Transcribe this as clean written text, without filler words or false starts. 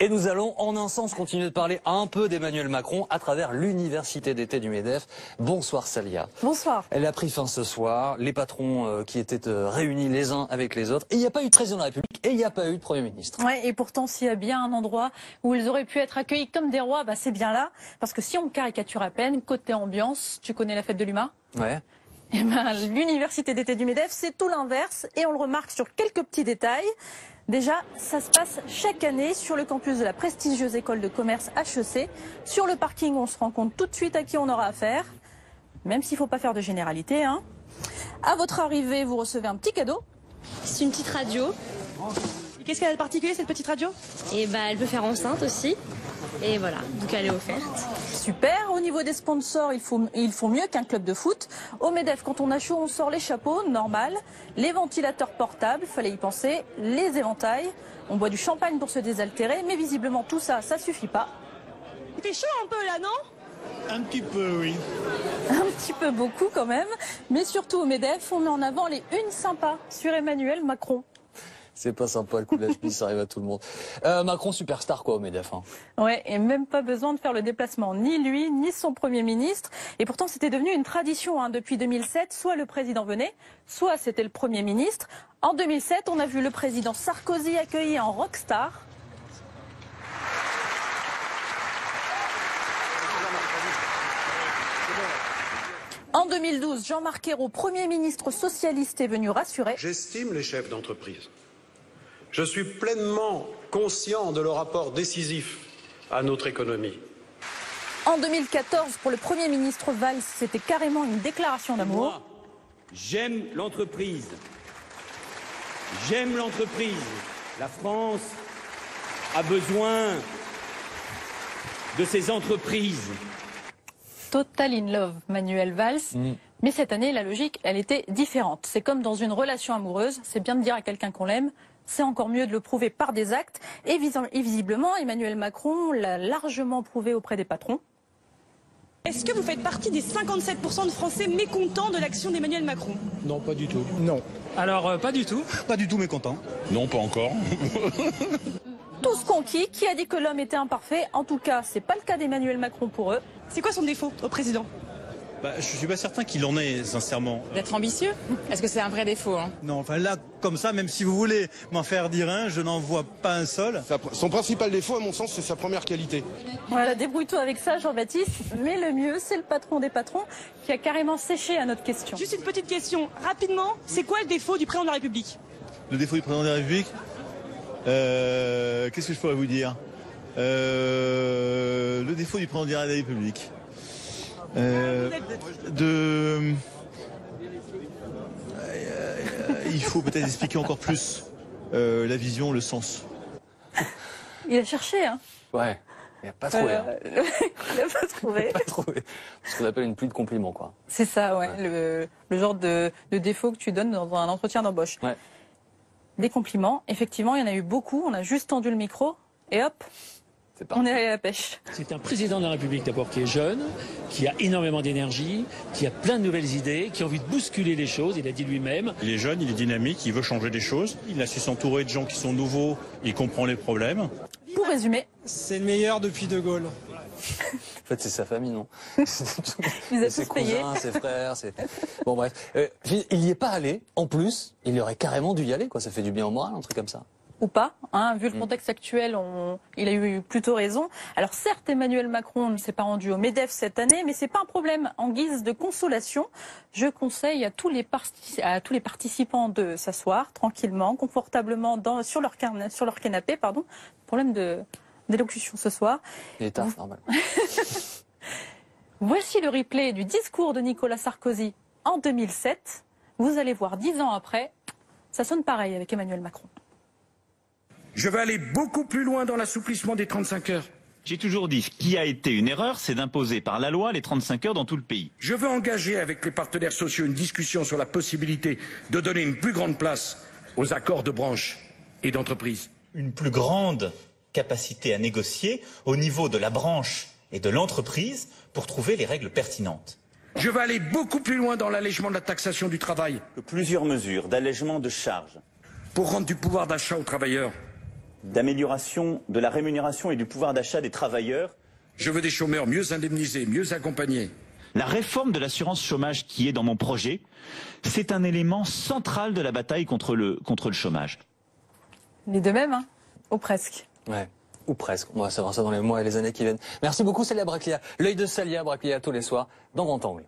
Et nous allons en un sens continuer de parler un peu d'Emmanuel Macron à travers l'université d'été du MEDEF. Bonsoir Salia. Bonsoir. Elle a pris fin ce soir, les patrons qui étaient réunis les uns avec les autres. Et il n'y a pas eu de président de la République et il n'y a pas eu de Premier ministre. Ouais, et pourtant s'il y a bien un endroit où ils auraient pu être accueillis comme des rois, bah, c'est bien là. Parce que si on caricature à peine, côté ambiance, tu connais la fête de l'humain ? Ouais. Eh ben, l'université d'été du MEDEF, c'est tout l'inverse et on le remarque sur quelques petits détails. Déjà, ça se passe chaque année sur le campus de la prestigieuse école de commerce HEC. Sur le parking, on se rend compte tout de suite à qui on aura affaire, même s'il ne faut pas faire de généralité, hein. À votre arrivée, vous recevez un petit cadeau. C'est une petite radio. Qu'est-ce qu'elle a de particulier, cette petite radio ? Et bah, elle peut faire enceinte aussi. Et voilà, donc elle est offerte. Super. Au niveau des sponsors, ils font mieux qu'un club de foot. Au MEDEF, quand on a chaud, on sort les chapeaux, normal. Les ventilateurs portables, fallait y penser. Les éventails. On boit du champagne pour se désaltérer. Mais visiblement, tout ça, ça suffit pas. Il fait chaud un peu là, non ? Un petit peu, oui. Un petit peu beaucoup quand même. Mais surtout au MEDEF, on met en avant les unes sympas sur Emmanuel Macron. C'est pas sympa le coup de la chemise, ça arrive à tout le monde. Macron superstar quoi au MEDEF. Hein. Ouais, et même pas besoin de faire le déplacement, ni lui, ni son Premier ministre. Et pourtant c'était devenu une tradition hein, depuis 2007, soit le président venait, soit c'était le Premier ministre. En 2007, on a vu le président Sarkozy accueilli en rockstar. En 2012, Jean-Marc Ayrault, Premier ministre socialiste, est venu rassurer. J'estime les chefs d'entreprise. Je suis pleinement conscient de leur apport décisif à notre économie. En 2014, pour le Premier ministre Valls, c'était carrément une déclaration d'amour. Moi, j'aime l'entreprise. J'aime l'entreprise. La France a besoin de ses entreprises. Total in love, Manuel Valls. Mais cette année, la logique, elle était différente. C'est comme dans une relation amoureuse, c'est bien de dire à quelqu'un qu'on l'aime, c'est encore mieux de le prouver par des actes. Et visiblement, Emmanuel Macron l'a largement prouvé auprès des patrons. Est-ce que vous faites partie des 57% de Français mécontents de l'action d'Emmanuel Macron ? Non, pas du tout. Non. Alors, pas du tout. Pas du tout mécontent. Non, pas encore. Tous conquis, qui a dit que l'homme était imparfait ? En tout cas, c'est pas le cas d'Emmanuel Macron pour eux. C'est quoi son défaut au président ? Je suis pas certain qu'il en ait, sincèrement. D'être ambitieux ? Est-ce que c'est un vrai défaut hein ? Non, enfin là, comme ça, même si vous voulez m'en faire dire un, je n'en vois pas un seul. Son principal défaut, à mon sens, c'est sa première qualité. Voilà, débrouille-toi avec ça, Jean-Baptiste. Mais le mieux, c'est le patron des patrons qui a carrément séché à notre question. Juste une petite question, rapidement, c'est quoi le défaut du président de la République ? Le défaut du président de la République qu'est-ce que je pourrais vous dire Le défaut du président de la République il faut peut-être expliquer encore plus la vision, le sens. Il a cherché, hein ? Ouais. Il n'a pas trouvé. Hein. Il n'a pas trouvé. Il n'a pas trouvé. Ce qu'on appelle une pluie de compliments, quoi. C'est ça, ouais. Le genre de défaut que tu donnes dans un entretien d'embauche. Ouais. Des compliments. Effectivement, il y en a eu beaucoup. On a juste tendu le micro et hop, on est allé à la pêche. C'est un président de la République d'abord qui est jeune, qui a énormément d'énergie, qui a plein de nouvelles idées, qui a envie de bousculer les choses, il a dit lui-même. Il est jeune, il est dynamique, il veut changer des choses. Il a su s'entourer de gens qui sont nouveaux, il comprend les problèmes. Pour résumer, c'est le meilleur depuis De Gaulle. En fait, c'est sa famille, non ? Vous êtes ses tous payés. cousins, ses frères, Bon, bref. Il n'y est pas allé. En plus, il aurait carrément dû y aller, quoi. Ça fait du bien au moral, un truc comme ça. Ou pas, hein, vu le contexte actuel, il a eu plutôt raison. Alors certes, Emmanuel Macron ne s'est pas rendu au MEDEF cette année, mais c'est pas un problème. En guise de consolation, je conseille à tous les participants de s'asseoir tranquillement, confortablement sur leur canapé. Pardon, problème d'élocution ce soir. L'état, normal. Voici le replay du discours de Nicolas Sarkozy en 2007. Vous allez voir 10 ans après, ça sonne pareil avec Emmanuel Macron. Je vais aller beaucoup plus loin dans l'assouplissement des 35 heures. J'ai toujours dit, ce qui a été une erreur, c'est d'imposer par la loi les 35 heures dans tout le pays. Je veux engager avec les partenaires sociaux une discussion sur la possibilité de donner une plus grande place aux accords de branche et d'entreprise. Une plus grande capacité à négocier au niveau de la branche et de l'entreprise pour trouver les règles pertinentes. Je veux aller beaucoup plus loin dans l'allègement de la taxation du travail. Plusieurs mesures d'allègement de charges. Pour rendre du pouvoir d'achat aux travailleurs. d'amélioration de la rémunération et du pouvoir d'achat des travailleurs. Je veux des chômeurs mieux indemnisés, mieux accompagnés. La réforme de l'assurance chômage qui est dans mon projet, c'est un élément central de la bataille contre le chômage. Les deux mêmes, hein, ou presque. Ouais, ou presque. On va savoir ça dans les mois et les années qui viennent. Merci beaucoup Célia Braclia. L'œil de Célia Braclia tous les soirs dans Grand Angle.